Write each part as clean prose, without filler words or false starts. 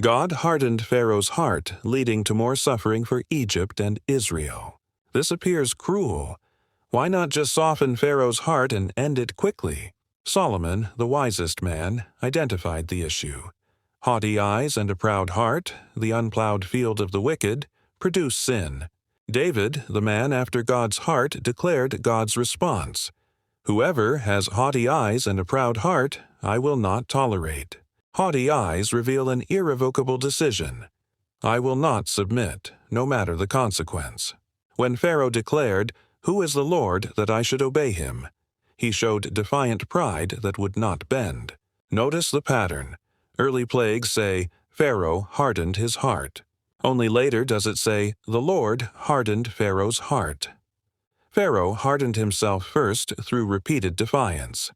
God hardened Pharaoh's heart, leading to more suffering for Egypt and Israel. This appears cruel. Why not just soften Pharaoh's heart and end it quickly? Solomon, the wisest man, identified the issue. Haughty eyes and a proud heart, the unplowed field of the wicked, produce sin. David, the man after God's heart, declared God's response. Whoever has haughty eyes and a proud heart, I will not tolerate. Haughty eyes reveal an irrevocable decision. I will not submit, no matter the consequence. When Pharaoh declared, "Who is the Lord that I should obey him?" he showed defiant pride that would not bend. Notice the pattern. Early plagues say, Pharaoh hardened his heart. Only later does it say, the Lord hardened Pharaoh's heart. Pharaoh hardened himself first through repeated defiance.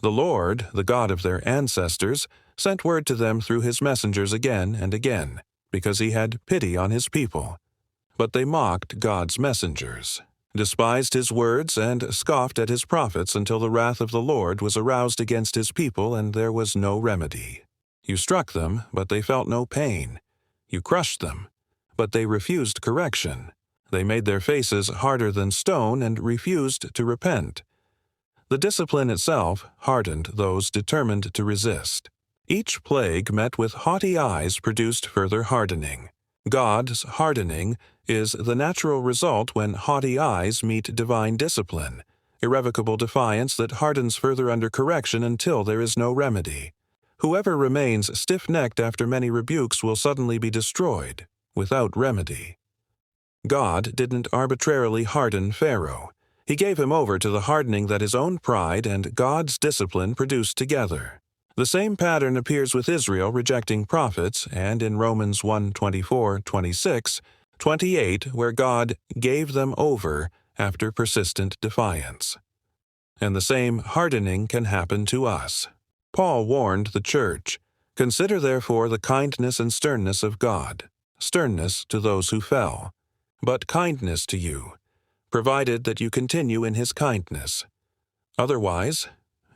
The Lord, the God of their ancestors, sent word to them through his messengers again and again, because he had pity on his people. But they mocked God's messengers, despised his words, and scoffed at his prophets until the wrath of the Lord was aroused against his people and there was no remedy. You struck them, but they felt no pain. You crushed them, but they refused correction. They made their faces harder than stone and refused to repent. The discipline itself hardened those determined to resist. Each plague met with haughty eyes produced further hardening. God's hardening is the natural result when haughty eyes meet divine discipline, irrevocable defiance that hardens further under correction until there is no remedy. Whoever remains stiff-necked after many rebukes will suddenly be destroyed, without remedy. God didn't arbitrarily harden Pharaoh. He gave him over to the hardening that his own pride and God's discipline produced together. The same pattern appears with Israel rejecting prophets and in Romans 1:24-26, 28, where God gave them over after persistent defiance. And the same hardening can happen to us. Paul warned the church, "Consider therefore the kindness and sternness of God, sternness to those who fell, but kindness to you, provided that you continue in his kindness. Otherwise,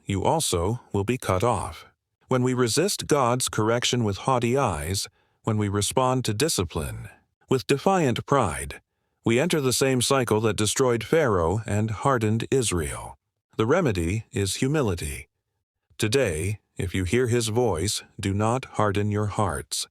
you also will be cut off." When we resist God's correction with haughty eyes, when we respond to discipline with defiant pride, we enter the same cycle that destroyed Pharaoh and hardened Israel. The remedy is humility. Today, if you hear his voice, do not harden your hearts.